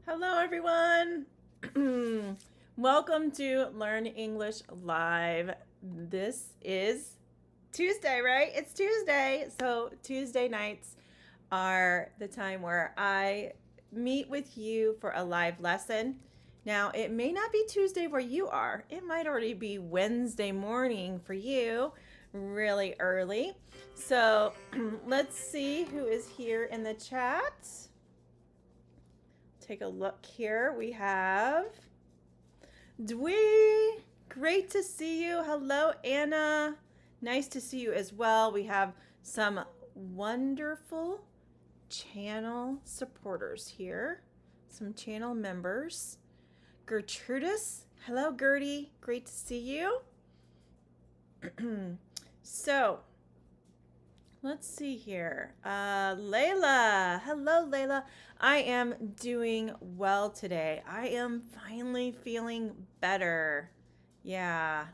Hello, everyone. Welcome to Learn English Live. This is Tuesday, right? It's Tuesday. So, Tuesday nights are the time where I meet with you for a live lesson. Now, it may not be Tuesday where you are, it might already be Wednesday morning for you, really early. So, let's see who is here in the chat. Take a look here. We have Dwee. Great to see you. Hello, Anna. Nice to see you as well. We have some wonderful channel supporters here, some channel members. Gertrudis. Hello, Gertie. Great to see you. So, let's see here. Layla. Hello, Layla. I am doing well today. I am finally feeling better. Yeah,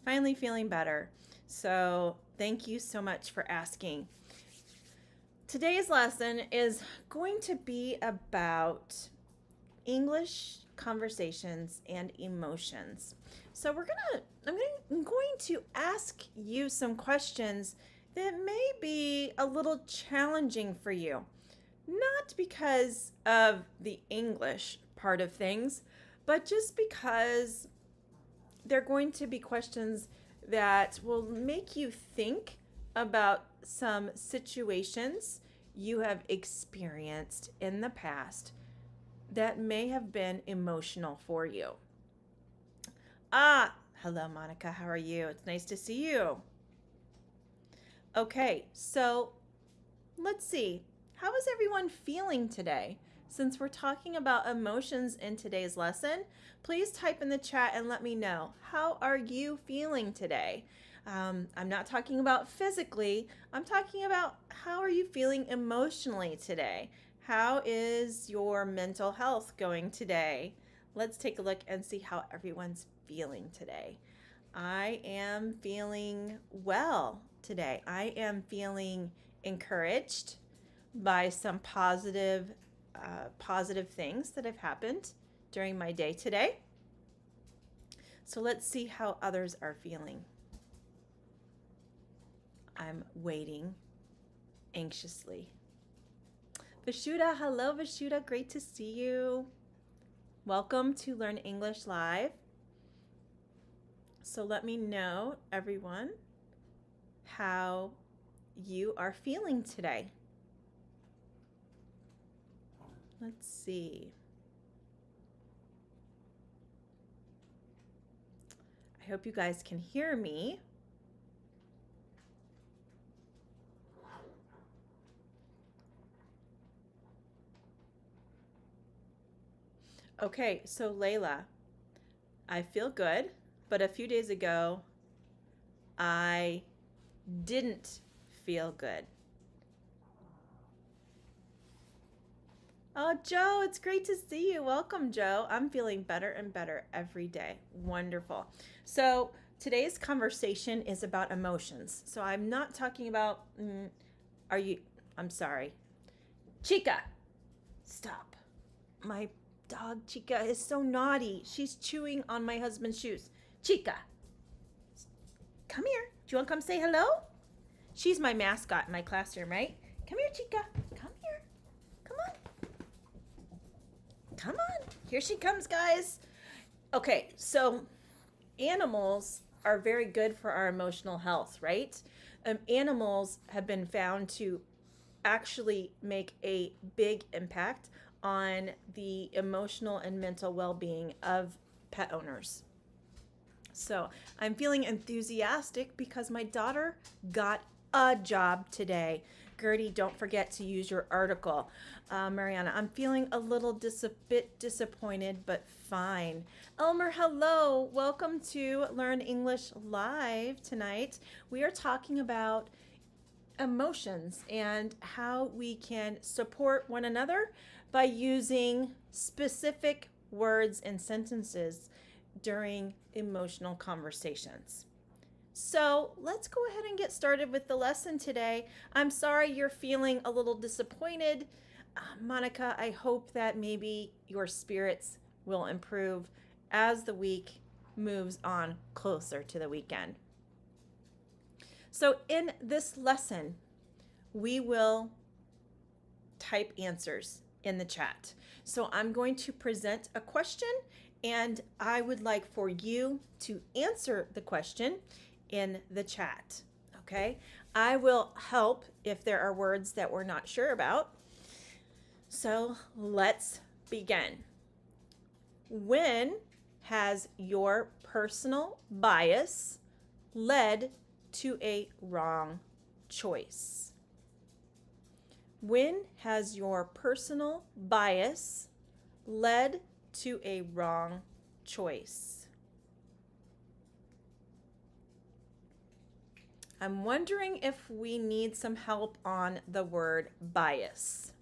finally feeling better. So, thank you so much for asking. Today's lesson is going to be about English conversations and emotions. So, I'm going to ask you some questions that may be a little challenging for you. Not because of the English part of things, but just because they're going to be questions that will make you think about some situations you have experienced in the past that may have been emotional for you. Hello, Monica. How are you? It's nice to see you. Okay, so let's see. How is everyone feeling today? Since we're talking about emotions in today's lesson, please type in the chat and let me know. How are you feeling today? I'm not talking about physically. I'm talking about how are you feeling emotionally today? How is your mental health going today? Let's take a look and see how everyone's feeling today. I am feeling well today. I am feeling encouraged by some positive things that have happened during my day today. So let's see how others are feeling. I'm waiting anxiously. Vashuda, hello Vashuda, great to see you. Welcome to Learn English Live. So let me know, everyone, how you are feeling today. Let's see. I hope you guys can hear me. Okay, so Layla, I feel good, but a few days ago, I didn't feel good. Oh, Joe, it's great to see you. Welcome, Joe. I'm feeling better and better every day. Wonderful. So today's conversation is about emotions. So I'm not talking about, I'm sorry. Chica, stop. My dog Chica is so naughty. She's chewing on my husband's shoes. Chica, come here. Do you want to come say hello? She's my mascot in my classroom, right? Come here, Chica. Come here. Come on. Come on. Here she comes, guys. Okay, so animals are very good for our emotional health, right? Animals have been found to actually make a big impact on the emotional and mental well-being of pet owners. So I'm feeling enthusiastic because my daughter got a job today. Gertie, don't forget to use your article. Mariana, I'm feeling a little bit disappointed, but fine. Elmer, hello. Welcome to Learn English Live tonight. We are talking about emotions and how we can support one another by using specific words and sentences during emotional conversations. So let's go ahead and get started with the lesson today. I'm sorry you're feeling a little disappointed. Monica, I hope that maybe your spirits will improve as the week moves on closer to the weekend. So in this lesson, we will type answers in the chat. So I'm going to present a question, and I would like for you to answer the question in the chat. Okay? I will help if there are words that we're not sure about. So let's begin. When has your personal bias led to a wrong choice? When has your personal bias led to a wrong choice? I'm wondering if we need some help on the word bias.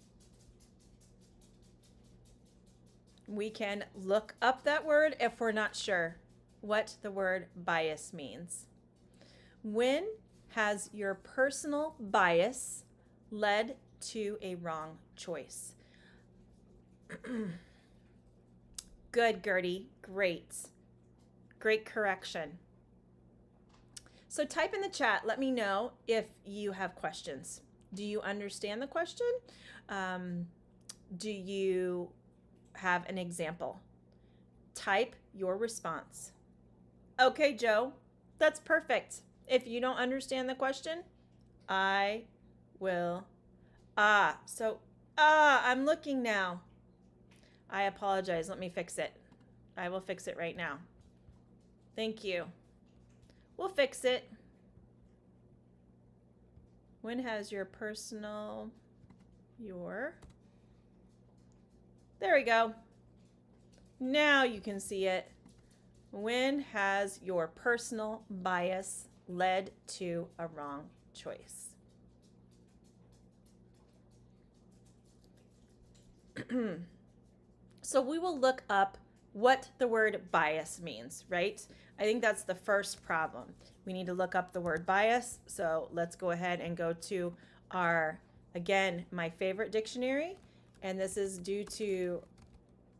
We can look up that word if we're not sure what the word bias means. When has your personal bias led to a wrong choice? Good, Gertie. Great. Great correction. So type in the chat. Let me know if you have questions. Do you understand the question? Do you have an example? Type your response. Okay, Joe, that's perfect. If you don't understand the question, I will. I'm looking now. I apologize. Let me fix it. I will fix it right now. Thank you. We'll fix it. When has your personal, there we go. Now you can see it. When has your personal bias led to a wrong choice? So we will look up what the word bias means, right? I think that's the first problem. We need to look up the word bias. So let's go ahead and go to our, again, my favorite dictionary. And this is due to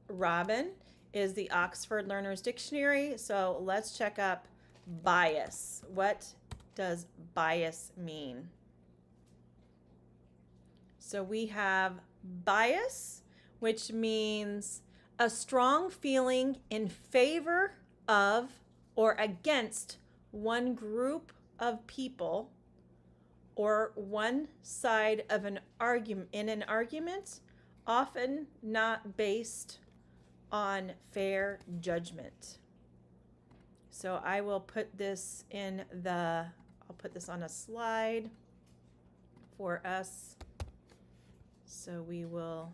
Robin, is the Oxford Learner's Dictionary. So let's check up bias. What does bias mean? So we have bias, which means a strong feeling in favor of or against one group of people or one side of an argument in an argument, often not based on fair judgment. So I will put this I'll put this on a slide for us so we will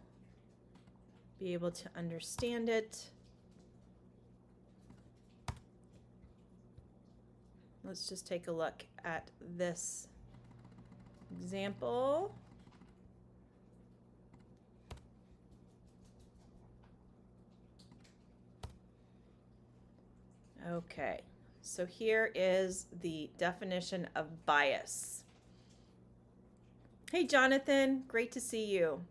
be able to understand it. Let's just take a look at this example. Okay, so here is the definition of bias. Hey, Jonathan, great to see you.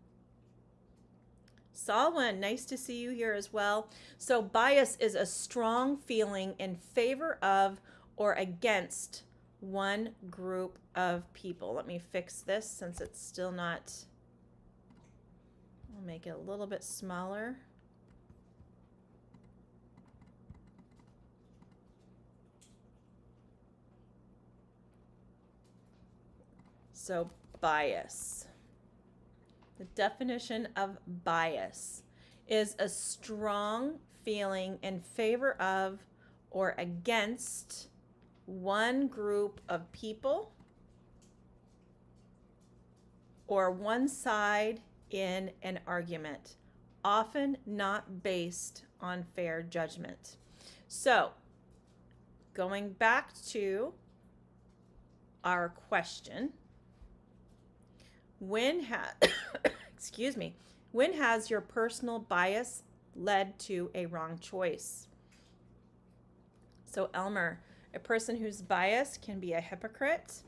Salwan, nice to see you here as well. So bias is a strong feeling in favor of or against one group of people. Let me fix this since it's still not, I'll make it a little bit smaller. So bias. The definition of bias is a strong feeling in favor of or against one group of people or one side in an argument, often not based on fair judgment. So, going back to our question, when has your personal bias led to a wrong choice? So Elmer, a person who's biased can be a hypocrite.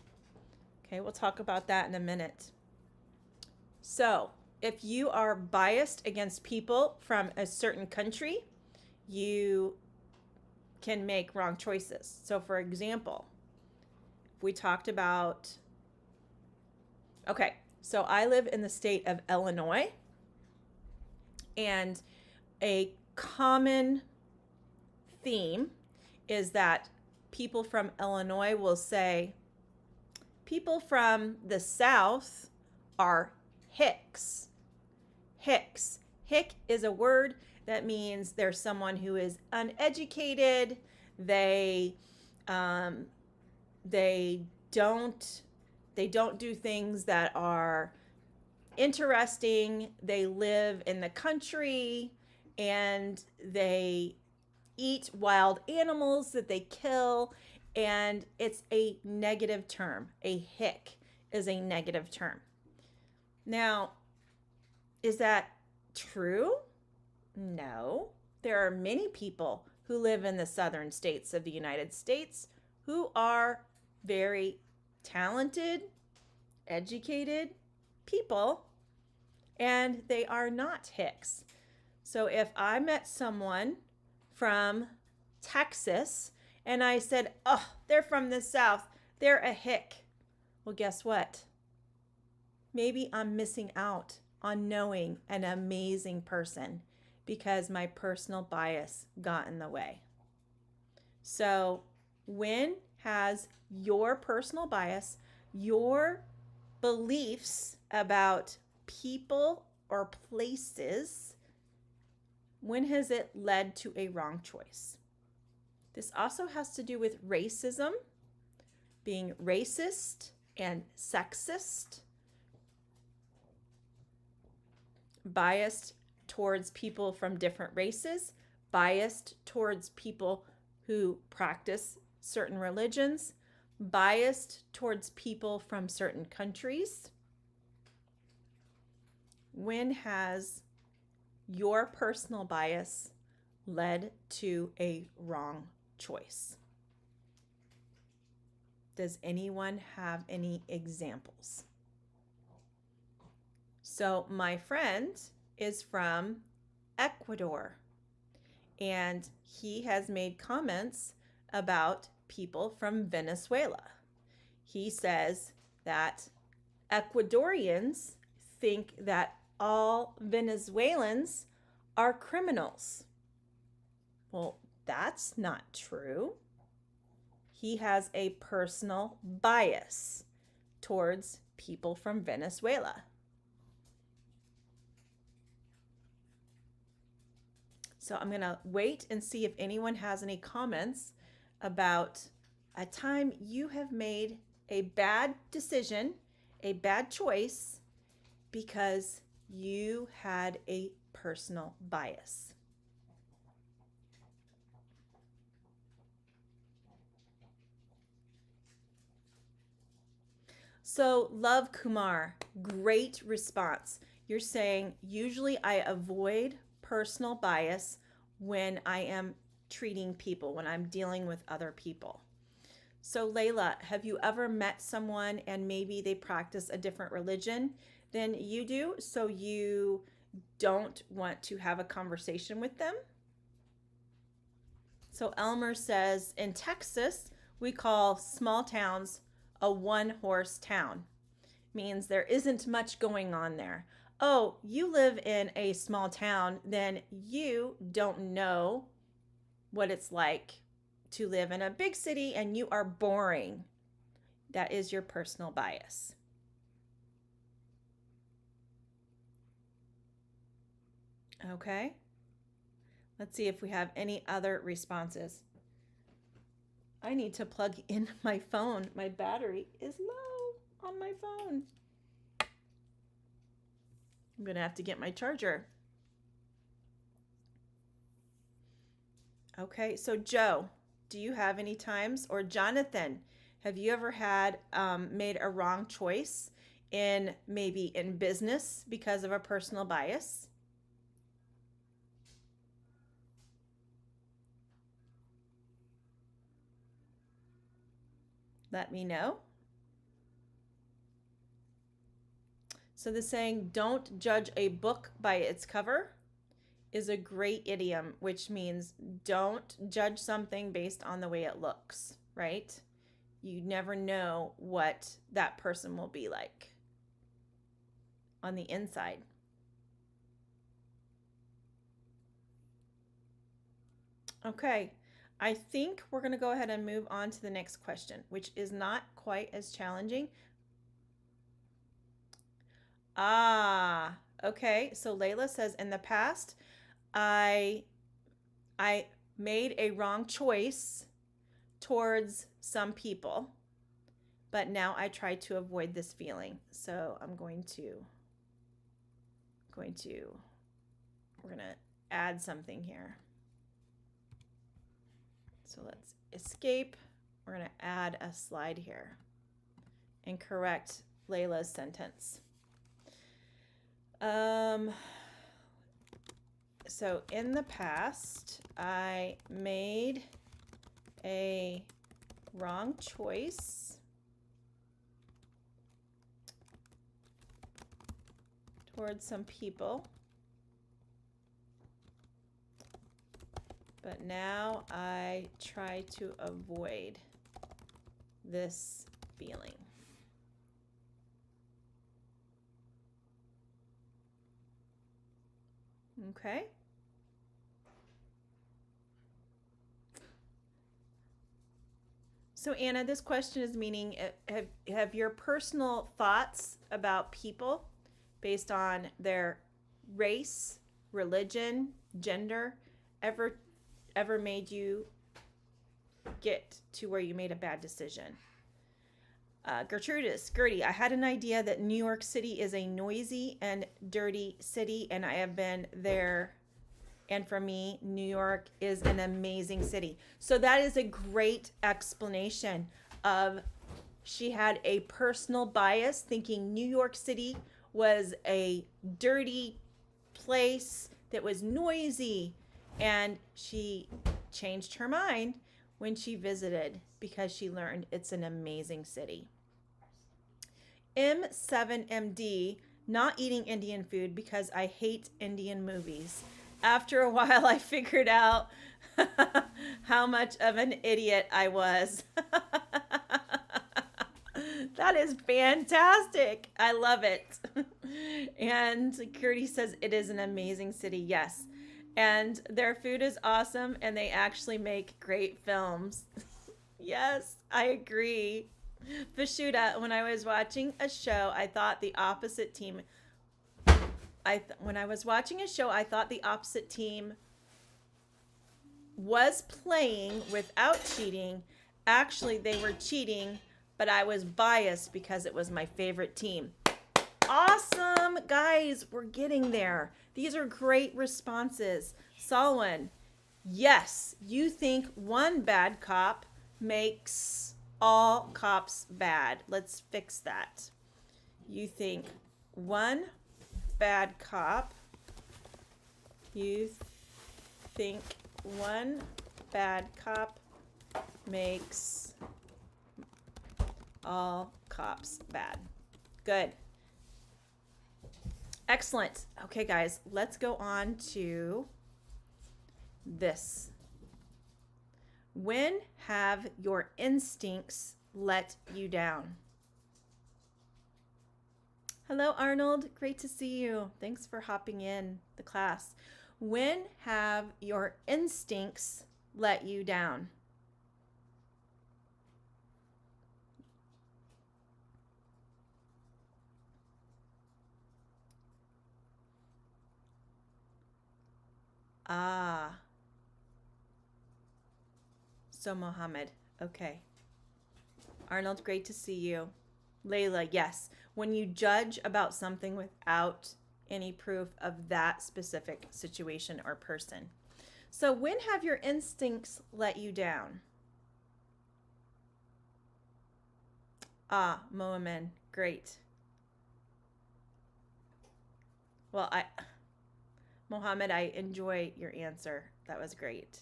Okay, we'll talk about that in a minute. So if you are biased against people from a certain country, you can make wrong choices. So, for example, we talked about, okay, so I live in the state of Illinois, and a common theme is that people from Illinois will say, people from the South are hicks. Hicks. Hick is a word that means there's someone who is uneducated. They don't do things that are interesting. They live in the country and they eat wild animals that they kill, and it's a negative term. A hick is a negative term. Now, is that true? No. There are many people who live in the southern states of the United States who are very talented, educated people, and they are not hicks. So if I met someone from Texas and I said, oh, they're from the South, they're a hick. Well, guess what? Maybe I'm missing out on knowing an amazing person because my personal bias got in the way. So when has your personal bias, your beliefs about people or places, when has it led to a wrong choice? This also has to do with racism, being racist and sexist, biased towards people from different races, biased towards people who practice certain religions, biased towards people from certain countries. When has your personal bias led to a wrong choice? Does anyone have any examples? So my friend is from Ecuador, and he has made comments about people from Venezuela. He says that Ecuadorians think that all Venezuelans are criminals. Well, that's not true. He has a personal bias towards people from Venezuela. So I'm going to wait and see if anyone has any comments about a time you have made a bad decision, a bad choice, because you had a personal bias. So, Love Kumar, great response. You're saying, usually I avoid personal bias when I am treating people, when I'm dealing with other people. So, Layla, have you ever met someone and maybe they practice a different religion than you do, so you don't want to have a conversation with them? So, Elmer says, in Texas, we call small towns a one-horse town. Means there isn't much going on there. Oh, you live in a small town, then you don't know what it's like to live in a big city and you are boring. That is your personal bias. Okay. Let's see if we have any other responses. I need to plug in my phone. My battery is low on my phone. I'm going to have to get my charger. Okay, so Joe, do you have any times, or Jonathan, have you ever had made a wrong choice maybe in business because of a personal bias? Let me know. So the saying, don't judge a book by its cover, is a great idiom, which means don't judge something based on the way it looks, right? You never know what that person will be like on the inside. Okay, I think we're going to go ahead and move on to the next question, which is not quite as challenging. Okay, so Layla says, in the past, I made a wrong choice towards some people, but now I try to avoid this feeling. So we're going to add something here. So let's escape. We're going to add a slide here and correct Layla's sentence. So in the past, I made a wrong choice towards some people, but now I try to avoid this feeling. Okay. So Anna, this question is meaning, have your personal thoughts about people based on their race, religion, gender, ever made you get to where you made a bad decision? Gertie, I had an idea that New York City is a noisy and dirty city, and I have been there. And for me, New York is an amazing city. So that is a great explanation of she had a personal bias thinking New York City was a dirty place that was noisy. And she changed her mind when she visited because she learned it's an amazing city. M7MD, not eating Indian food because I hate Indian movies. After a while, I figured out how much of an idiot I was. That is fantastic. I love it. And Gertie says it is an amazing city. Yes. And their food is awesome, and they actually make great films. Yes, I agree. Vashuda, when I was watching a show, I thought the opposite team when I was watching a show, I thought the opposite team was playing without cheating. Actually, they were cheating, but I was biased because it was my favorite team. Awesome, guys, we're getting there. These are great responses. Salwan, yes, you think one bad cop makes all cops bad. Let's fix that. You think one bad cop. You think one bad cop makes all cops bad. Good. Excellent. Okay, guys, let's go on to this. When have your instincts let you down? Hello, Arnold. Great to see you. Thanks for hopping in the class. When have your instincts let you down? So Mohammed. Okay. Arnold, great to see you. Layla, yes. When you judge about something without any proof of that specific situation or person. So when have your instincts let you down? Mohammed, great. Well, Mohammed, I enjoy your answer. That was great.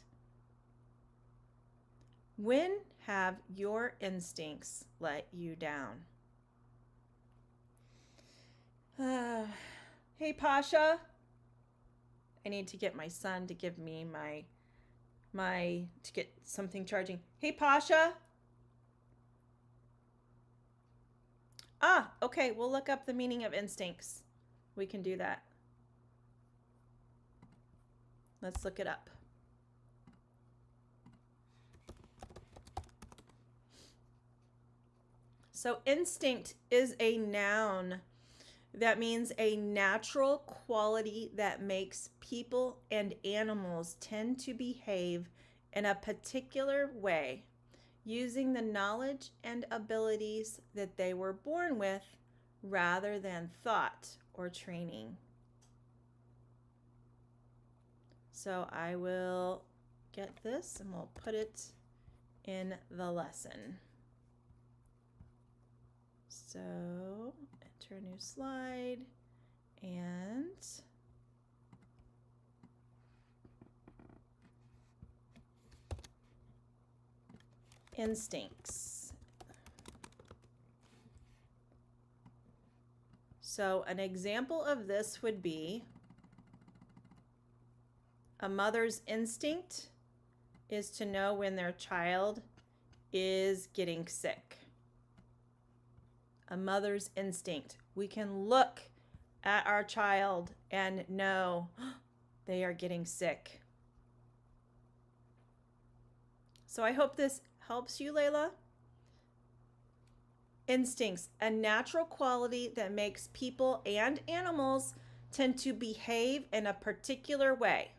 When have your instincts let you down? Uh, hey, Pasha. I need to get my son to give me to get something charging. Hey, Pasha. Ah, okay. We'll look up the meaning of instincts. We can do that. Let's look it up. So instinct is a noun. That means a natural quality that makes people and animals tend to behave in a particular way, using the knowledge and abilities that they were born with rather than thought or training. So I will get this and we'll put it in the lesson. So enter a new slide and instincts. So an example of this would be a mother's instinct is to know when their child is getting sick. A mother's instinct. We can look at our child and know they are getting sick. So I hope this helps you, Layla. Instincts, a natural quality that makes people and animals tend to behave in a particular way,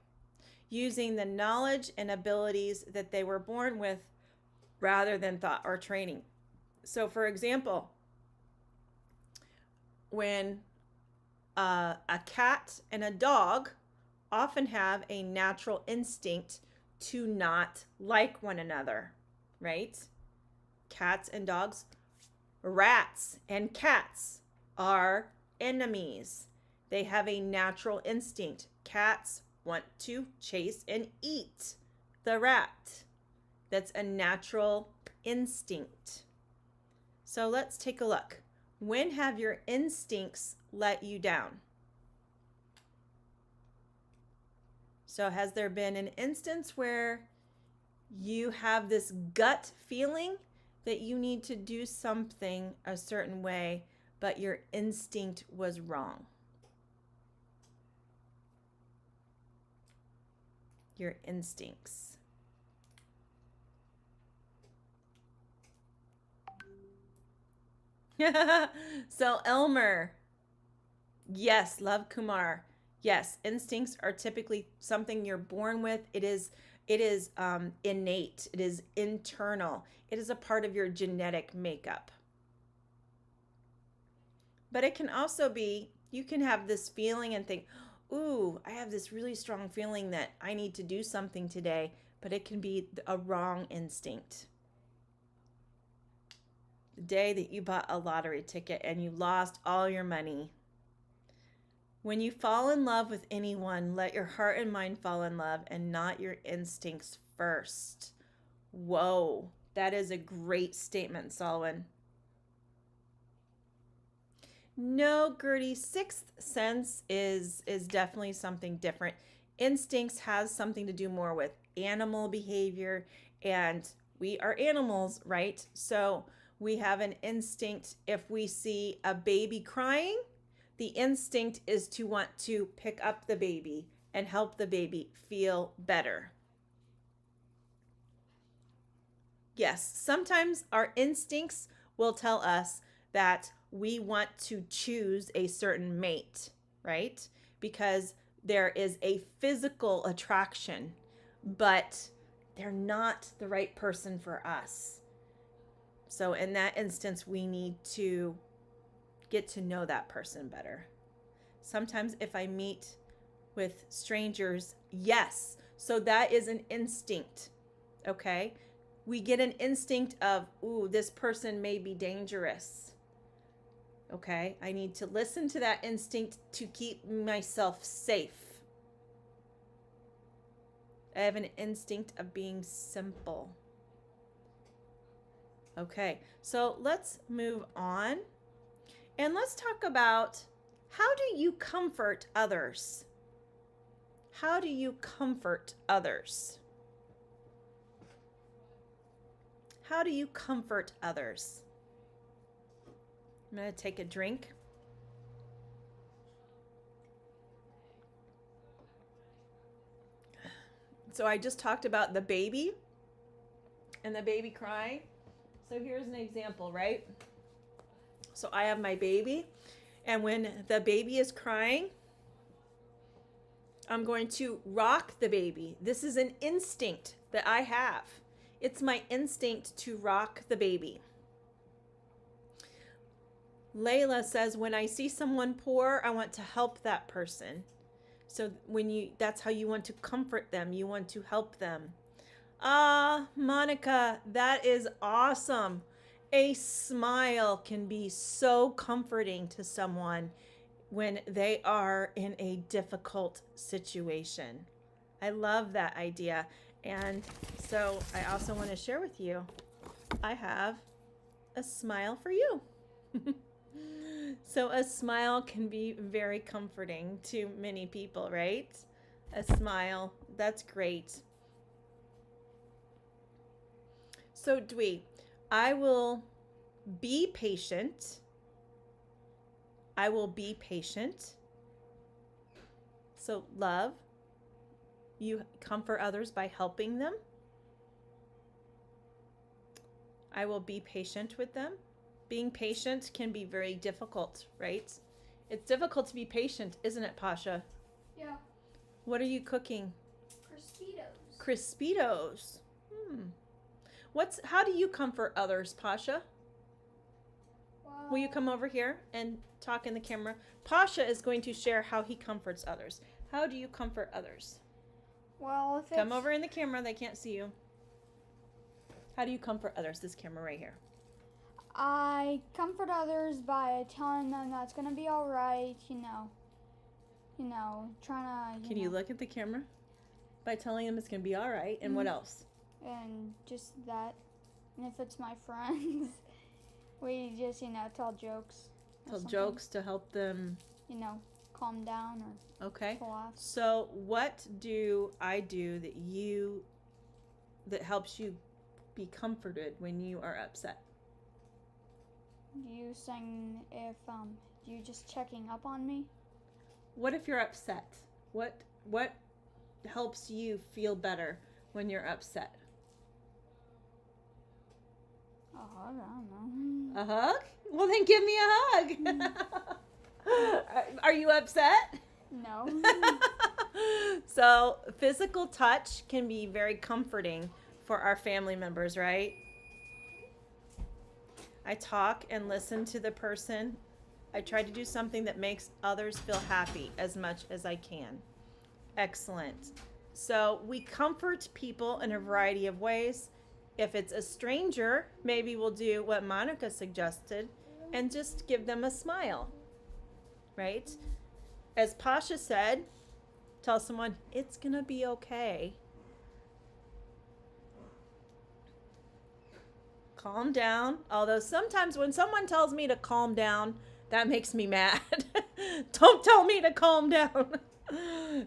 using the knowledge and abilities that they were born with rather than thought or training. So for example, when a cat and a dog often have a natural instinct to not like one another, right? Cats and dogs. Rats and cats are enemies. They have a natural instinct. Cats want to chase and eat the rat. That's a natural instinct. So let's take a look. When have your instincts let you down? So has there been an instance where you have this gut feeling that you need to do something a certain way, but your instinct was wrong? Your instincts. So Elmer, yes, love Kumar. Yes, instincts are typically something you're born with. It is innate. It is internal. It is a part of your genetic makeup. But it can also be, you can have this feeling and think, ooh, I have this really strong feeling that I need to do something today, but it can be a wrong instinct. The day that you bought a lottery ticket and you lost all your money. When you fall in love with anyone, let your heart and mind fall in love and not your instincts first. Whoa, that is a great statement, Solomon. No, Gertie, sixth sense is definitely something different. Instincts has something to do more with animal behavior, and we are animals, right? So we have an instinct. If we see a baby crying, the instinct is to want to pick up the baby and help the baby feel better. Yes, sometimes our instincts will tell us that we want to choose a certain mate, right? Because there is a physical attraction, but they're not the right person for us. So in that instance, we need to get to know that person better. Sometimes if I meet with strangers, yes, so that is an instinct, okay? We get an instinct of, ooh, this person may be dangerous. Okay, I need to listen to that instinct to keep myself safe. I have an instinct of being simple. Okay, so let's move on and let's talk about How do you comfort others? How do you comfort others? How do you comfort others? I'm going to take a drink. So I just talked about the baby and the baby crying. So here's an example, right? So I have my baby, and when the baby is crying, I'm going to rock the baby. This is an instinct that I have. It's my instinct to rock the baby. Layla says, when I see someone poor, I want to help that person. So that's how you want to comfort them. You want to help them. Monica, that is awesome. A smile can be so comforting to someone when they are in a difficult situation. I love that idea. And so I also want to share with you, I have a smile for you. So a smile can be very comforting to many people, right? A smile, that's great. So Dwee, I will be patient. I will be patient. So love, you comfort others by helping them. I will be patient with them. Being patient can be very difficult, right? It's difficult to be patient, isn't it, Pasha? Yeah. What are you cooking? Crispitos. Crispitos. How do you comfort others, Pasha? Well, Will you come over here and talk in the camera? Pasha is going to share how he comforts others. How do you comfort others? Well, if Come over in the camera, they can't see you. How do you comfort others? This camera right here. I comfort others by telling them that's gonna be all right. Trying to. Can you look at the camera? By telling them it's going to be all right. And what else? And just that. And if it's my friends, we just tell jokes. Tell jokes to help them. Calm down or. Okay. Laugh. So what do I do that helps you be comforted when you are upset? You saying if you just checking up on me? What if you're upset? What helps you feel better when you're upset? A hug? I don't know. A hug? Well, then give me a hug. Are you upset? No. So physical touch can be very comforting for our family members, right? I talk and listen to the person. I try to do something that makes others feel happy as much as I can. Excellent. So we comfort people in a variety of ways. If it's a stranger, maybe we'll do what Monica suggested and just give them a smile, right? As Pasha said, tell someone, it's going to be okay. Calm down. Although sometimes when someone tells me to calm down, that makes me mad. Don't tell me to calm down.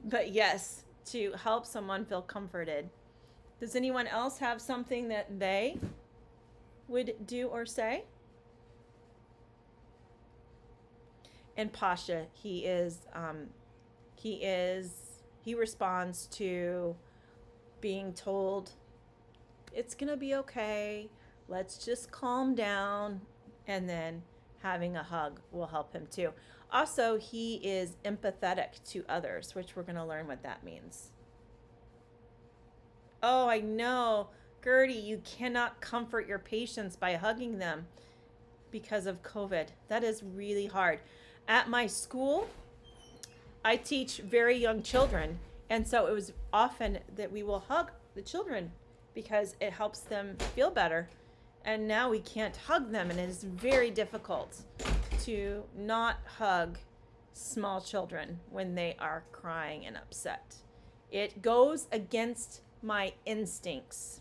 But yes, to help someone feel comforted. Does anyone else have something that they would do or say? And Pasha, he responds to being told, it's gonna be okay. Let's just calm down, and then having a hug will help him too. Also, he is empathetic to others, which we're going to learn what that means. Oh, I know. Gertie, you cannot comfort your patients by hugging them because of COVID. That is really hard. At my school, I teach very young children, and so it was often that we will hug the children because it helps them feel better. And now we can't hug them, and it is very difficult to not hug small children when they are crying and upset. It goes against my instincts.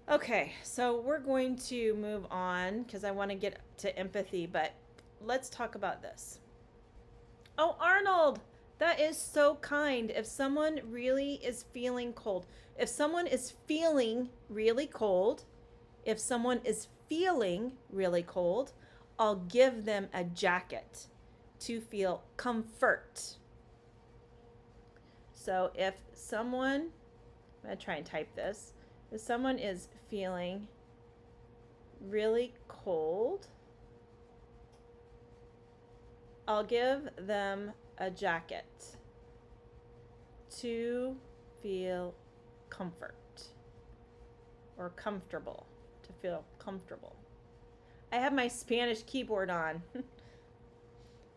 Okay, so we're going to move on because I want to get to empathy, but let's talk about this. Oh, Arnold, that is so kind. If someone really is feeling cold, if someone is feeling really cold, if someone is feeling really cold, I'll give them a jacket to feel comfort. So if someone, I'm going to try and type this. If someone is feeling really cold, I'll give them a jacket to feel comfort or comfortable, to feel comfortable. I have my Spanish keyboard on.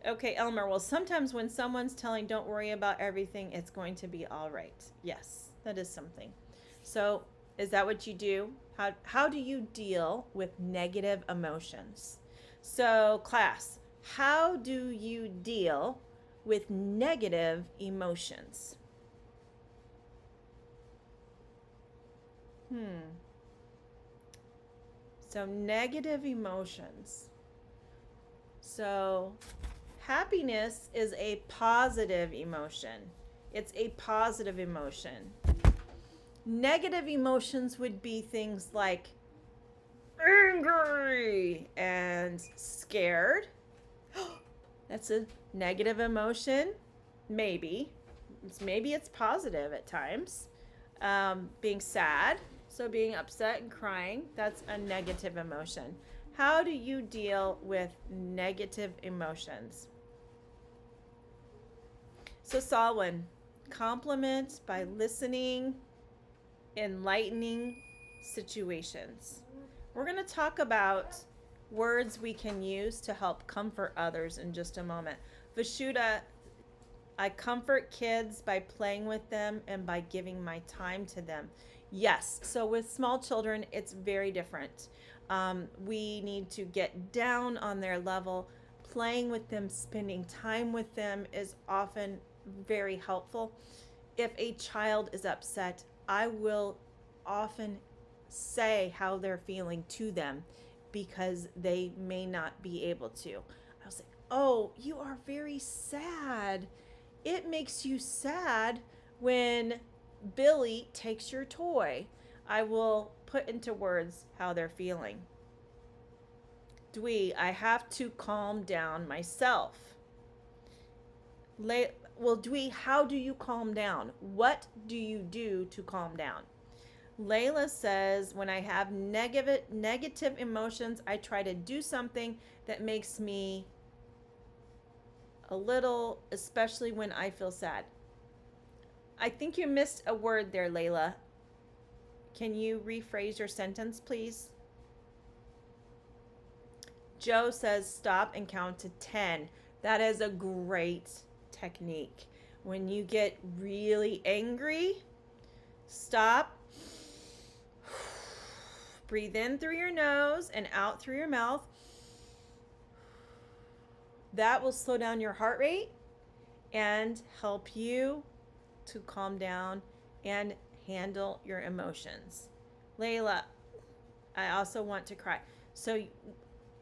Okay, Elmer, well, sometimes when someone's telling don't worry about everything, it's going to be all right. Yes, that is something. So, is that what you do? How do you deal with negative emotions? So, class, how do you deal with negative emotions? So, negative emotions. So, happiness is a positive emotion. It's a positive emotion. Negative emotions would be things like angry and scared. That's a negative emotion. Maybe. Maybe it's positive at times. Being sad. So being upset and crying, that's a negative emotion. How do you deal with negative emotions? So Salwin, compliment by listening, enlightening situations. We're going to talk about words we can use to help comfort others in just a moment. Vashuda, I comfort kids by playing with them and by giving my time to them. Yes, so with small children, it's very different. We need to get down on their level. Playing with them, spending time with them is often very helpful. If a child is upset, I will often say how they're feeling to them because they may not be able to. I'll say, oh, you are very sad. It makes you sad when Billy takes your toy. I will put into words how they're feeling. Dwee, I have to calm down myself. Well, Dwee, how do you calm down? What do you do to calm down? Layla says, when I have negative emotions, I try to do something that makes me a little, especially when I feel sad. I think you missed a word there, Layla. Can you rephrase your sentence, please? Joe says, stop and count to 10. That is a great technique. When you get really angry, stop. Breathe in through your nose and out through your mouth. That will slow down your heart rate and help you to calm down and handle your emotions. Layla, I also want to cry. So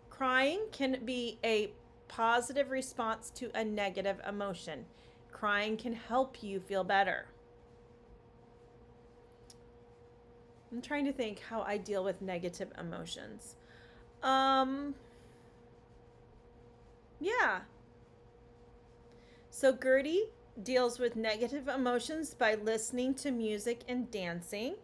crying can be a positive response to a negative emotion. Crying can help you feel better. I'm trying to think how I deal with negative emotions. Yeah. So Gertie deals with negative emotions by listening to music and dancing.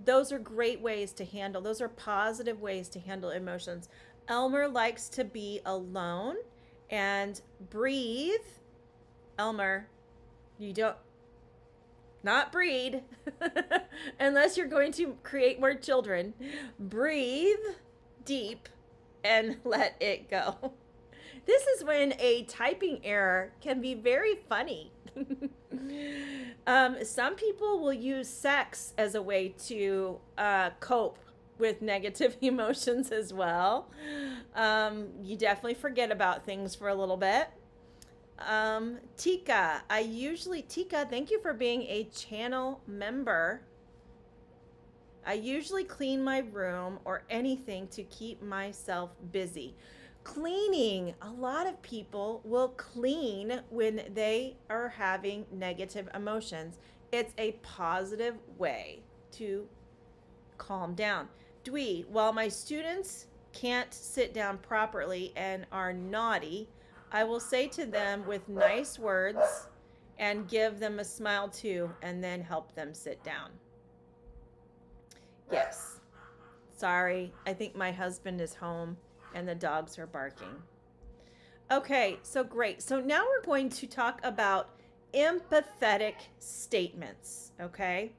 Those are great ways to handle. Those are positive ways to handle emotions. Elmer likes to be alone and breathe. Elmer, you don't not breed unless you're going to create more children. Breathe deep and let it go. This is when a typing error can be very funny. Some people will use sex as a way to cope with negative emotions as well. You definitely forget about things for a little bit. Tika, Tika, thank you for being a channel member. I usually clean my room or anything to keep myself busy. Cleaning. A lot of people will clean when they are having negative emotions. It's a positive way to calm down. Dwee, while my students can't sit down properly and are naughty, I will say to them with nice words and give them a smile too, and then help them sit down. Yes. Sorry, I think my husband is home and the dogs are barking. Okay, so great. So now we're going to talk about empathetic statements, okay?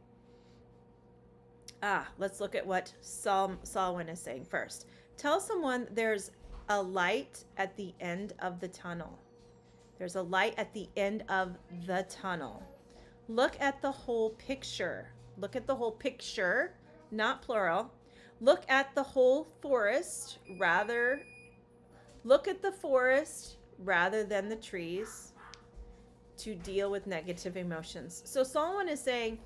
Let's look at what Salwin is saying first. Tell someone there's a light at the end of the tunnel. There's a light at the end of the tunnel. Look at the whole picture. Look at the whole picture, not plural. Look at the whole forest look at the forest rather than the trees to deal with negative emotions. So Solomon is saying,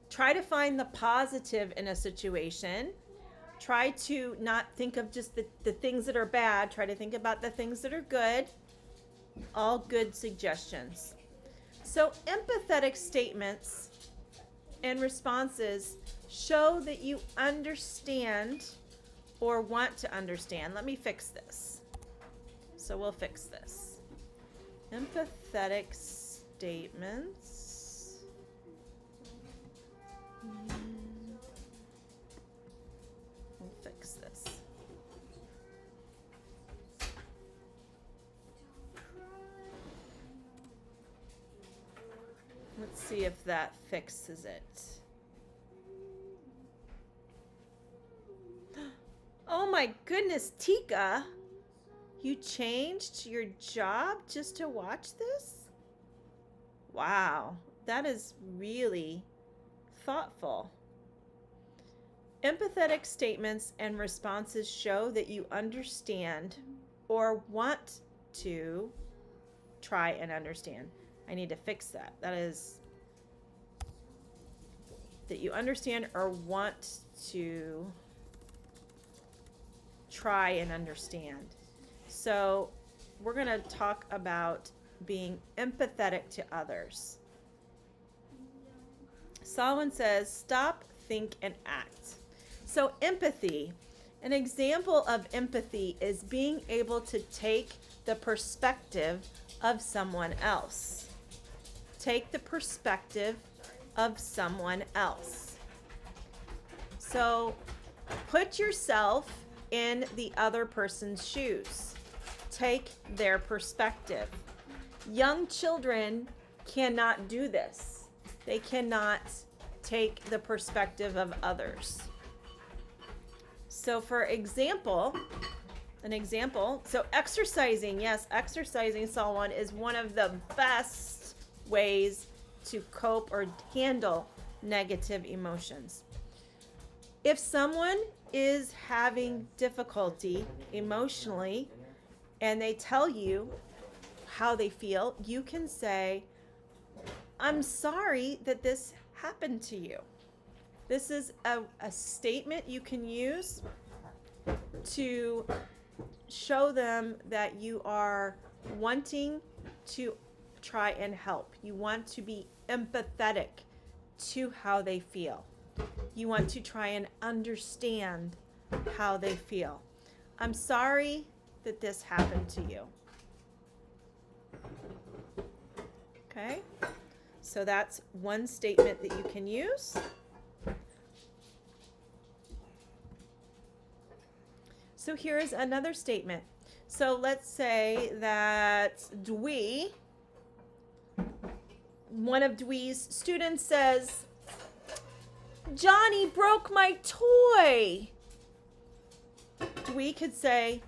try to find the positive in a situation. Try to not think of just the things that are bad. Try to think about the things that are good. All good suggestions. So empathetic statements and responses show that you understand or want to understand. Let me fix this. So we'll fix this. Empathetic statements. We'll fix this. Let's see if that fixes it. Oh my goodness, Tika, you changed your job just to watch this? Wow, that is really thoughtful. Empathetic statements and responses show that you understand or want to try and understand. I need to fix that. That is that you understand or want to try and understand. So we're going to talk about being empathetic to others. Solomon says, stop, think, and act. So empathy, an example of empathy is being able to take the perspective of someone else. Take the perspective of someone else. So put yourself in the other person's shoes. Take their perspective. Young children cannot do this. They cannot take the perspective of others. So for example, so exercising, yes, exercising, Solomon, is one of the best ways to cope or handle negative emotions. If someone is having difficulty emotionally and they tell you how they feel, you can say, I'm sorry that this happened to you. This is a statement you can use to show them that you are wanting to try and help. You want to be empathetic to how they feel. You want to try and understand how they feel. I'm sorry that this happened to you. Okay? So that's one statement that you can use. So here is another statement. So let's say that Dwee, one of Dwee's students says, Johnny broke my toy. Dwee could say,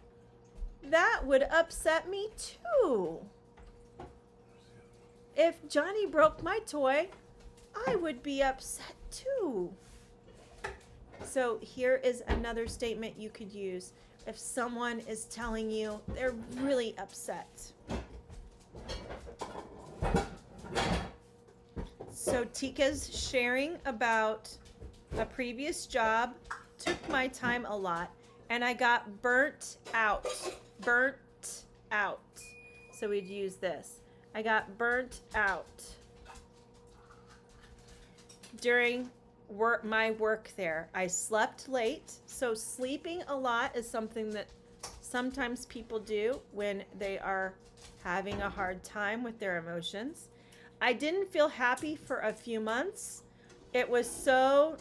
that would upset me too. If Johnny broke my toy, I would be upset too. So here is another statement you could use if someone is telling you they're really upset. So Tika's sharing about a previous job took my time a lot and I got burnt out burnt out. So we'd use this. I got burnt out during my work there. I slept late. So sleeping a lot is something that sometimes people do when they are having a hard time with their emotions. I didn't feel happy for a few months. It was so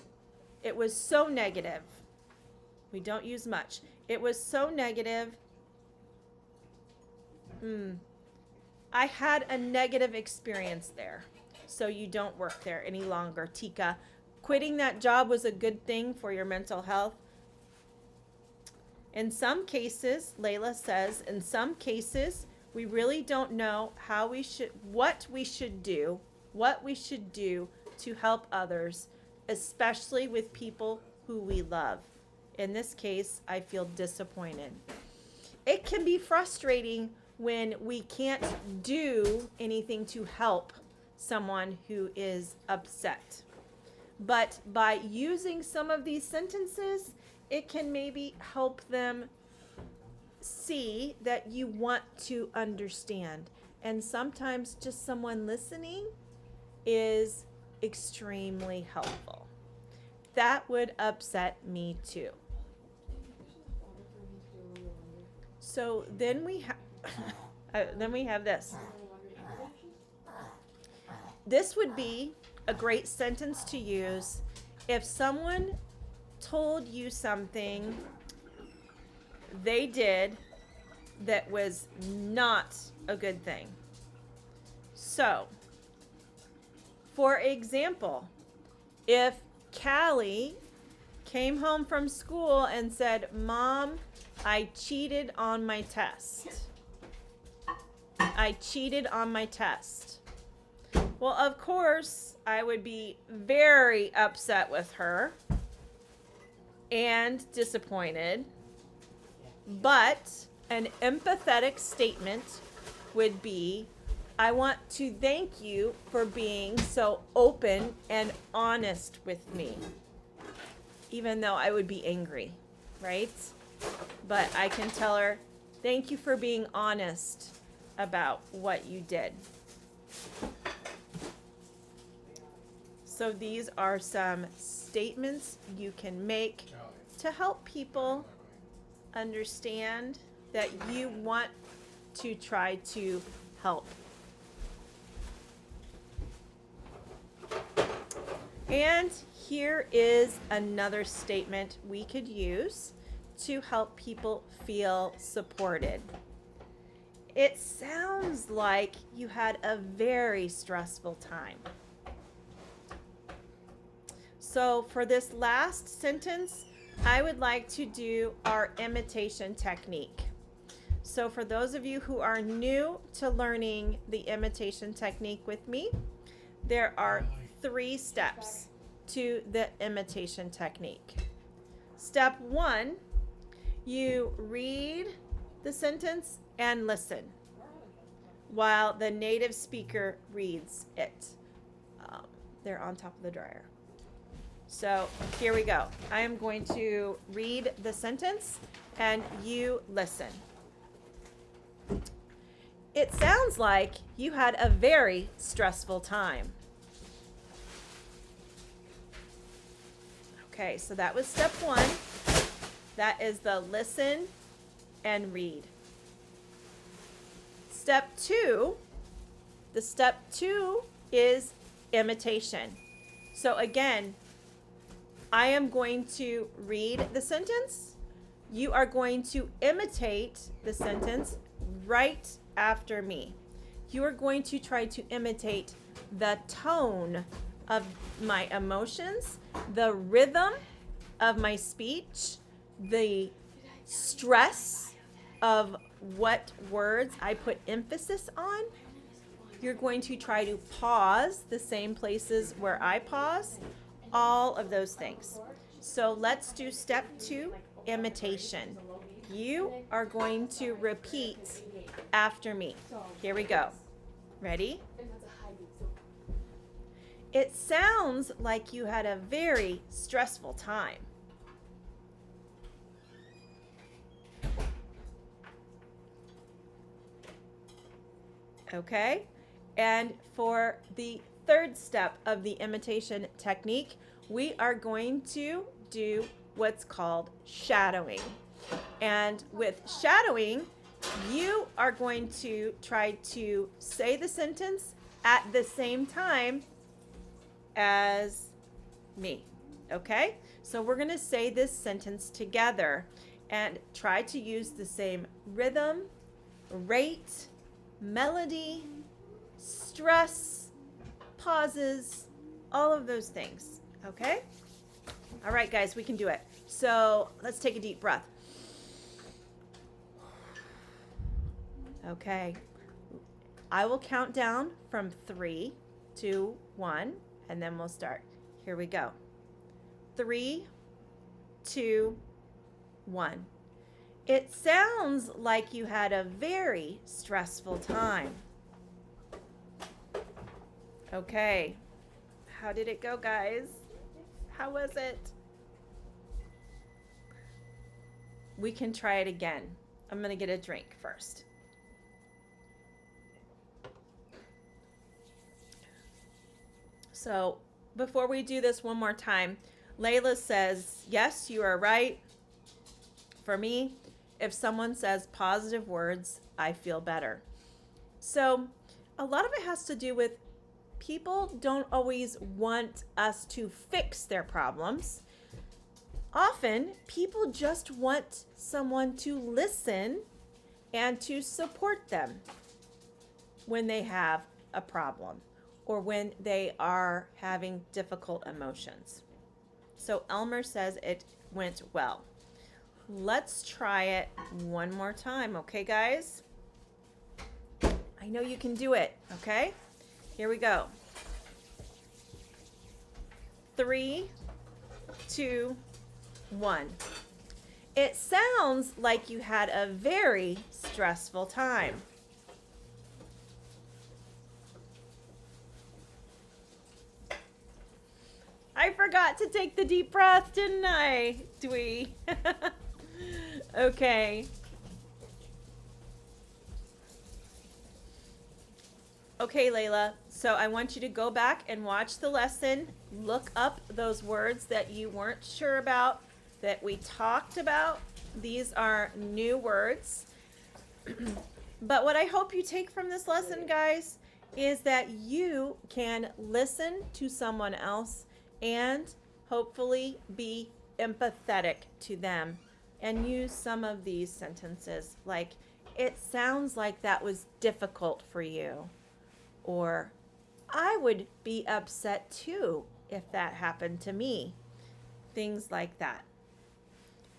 negative. We don't use much. It was so negative. I had a negative experience there. So you don't work there any longer, Tika. Quitting that job was a good thing for your mental health. In some cases, Layla says, in some cases, we really don't know what we should do to help others, especially with people who we love. In this case, I feel disappointed. It can be frustrating when we can't do anything to help someone who is upset. But by using some of these sentences, it can maybe help them see that you want to understand. And sometimes just someone listening is extremely helpful. That would upset me too. So then we have this. This would be a great sentence to use if someone told you something they did that was not a good thing. So, for example, if Callie came home from school and said, "Mom, I cheated on my test. I cheated on my test." Well, of course, I would be very upset with her and disappointed. But an empathetic statement would be, "I want to thank you for being so open and honest with me." Even though I would be angry, right? But I can tell her, "Thank you for being honest about what you did." So these are some statements you can make to help people understand that you want to try to help. And here is another statement we could use to help people feel supported. It sounds like you had a very stressful time. So for this last sentence, I would like to do our imitation technique. So for those of you who are new to learning the imitation technique with me, there are 3 steps to the imitation technique. Step 1, you read the sentence and listen while the native speaker reads it. They're on top of the dryer. So here we go. I am going to read the sentence and you listen. It sounds like you had a very stressful time. Okay, so that was step 1. That is the listen and read. Step 2, the step 2 is imitation. So again, I am going to read the sentence. You are going to imitate the sentence right after me. You are going to try to imitate the tone of my emotions, the rhythm of my speech, the stress of what words I put emphasis on. You're going to try to pause the same places where I pause. All of those things. So let's do step 2, imitation. You are going to repeat after me. Here we go. Ready? It sounds like you had a very stressful time. Okay? And for the third step of the imitation technique, we are going to do what's called shadowing. And with shadowing, you are going to try to say the sentence at the same time as me. Okay? So we're going to say this sentence together and try to use the same rhythm, rate, melody, stress, pauses, all of those things. Okay? All right, guys, we can do it. So let's take a deep breath. Okay. I will count down from 3, 2, 1, and then we'll start. Here we go. 3, 2, 1. It sounds like you had a very stressful time. Okay. How did it go, guys? How was it? We can try it again. I'm going to get a drink first. So before we do this one more time, Layla says, yes, you are right. For me, if someone says positive words, I feel better. So a lot of it has to do with people don't always want us to fix their problems. Often, people just want someone to listen and to support them when they have a problem or when they are having difficult emotions. So Elmer says it went well. Let's try it one more time, okay, guys? I know you can do it, okay? Here we go. 3, 2, 1. It sounds like you had a very stressful time. I forgot to take the deep breath, didn't I, Dwee? Okay. Okay, Layla. So I want you to go back and watch the lesson. Look up those words that you weren't sure about, that we talked about. These are new words. But what I hope you take from this lesson, guys, is that you can listen to someone else and hopefully be empathetic to them and use some of these sentences like, it sounds like that was difficult for you. Or, I would be upset too if that happened to me. Things like that.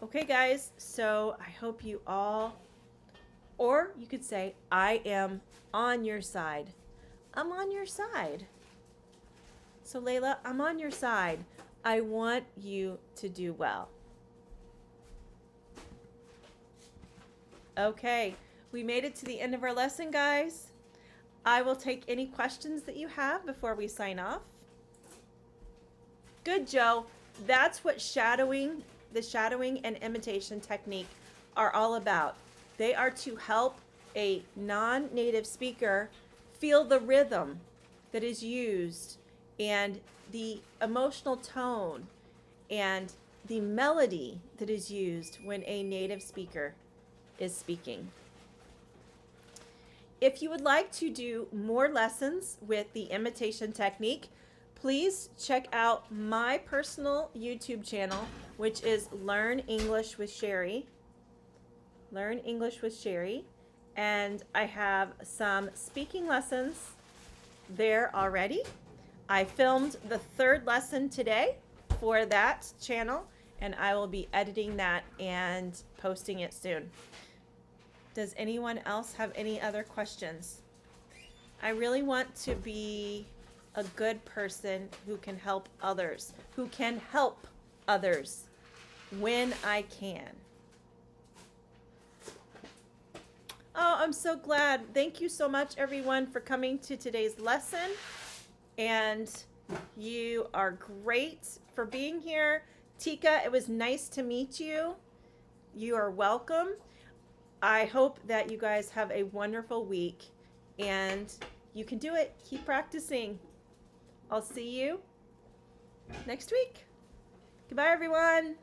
Okay, guys, so I hope you all, or you could say, I am on your side. I'm on your side. So, Layla, I'm on your side. I want you to do well. Okay, we made it to the end of our lesson, guys. I will take any questions that you have before we sign off. Good, Joe. That's what the shadowing and imitation technique are all about. They are to help a non-native speaker feel the rhythm that is used and the emotional tone and the melody that is used when a native speaker is speaking. If you would like to do more lessons with the imitation technique, please check out my personal YouTube channel, which is Learn English with Cheri. Learn English with Cheri. And I have some speaking lessons there already. I filmed the 3rd lesson today for that channel, and I will be editing that and posting it soon. Does anyone else have any other questions? I really want to be a good person who can help others, when I can. Oh, I'm so glad. Thank you so much, everyone, for coming to today's lesson. And you are great for being here. Tika, it was nice to meet you. You are welcome. I hope that you guys have a wonderful week, And you can do it. Keep practicing. I'll see you next week. Goodbye, everyone.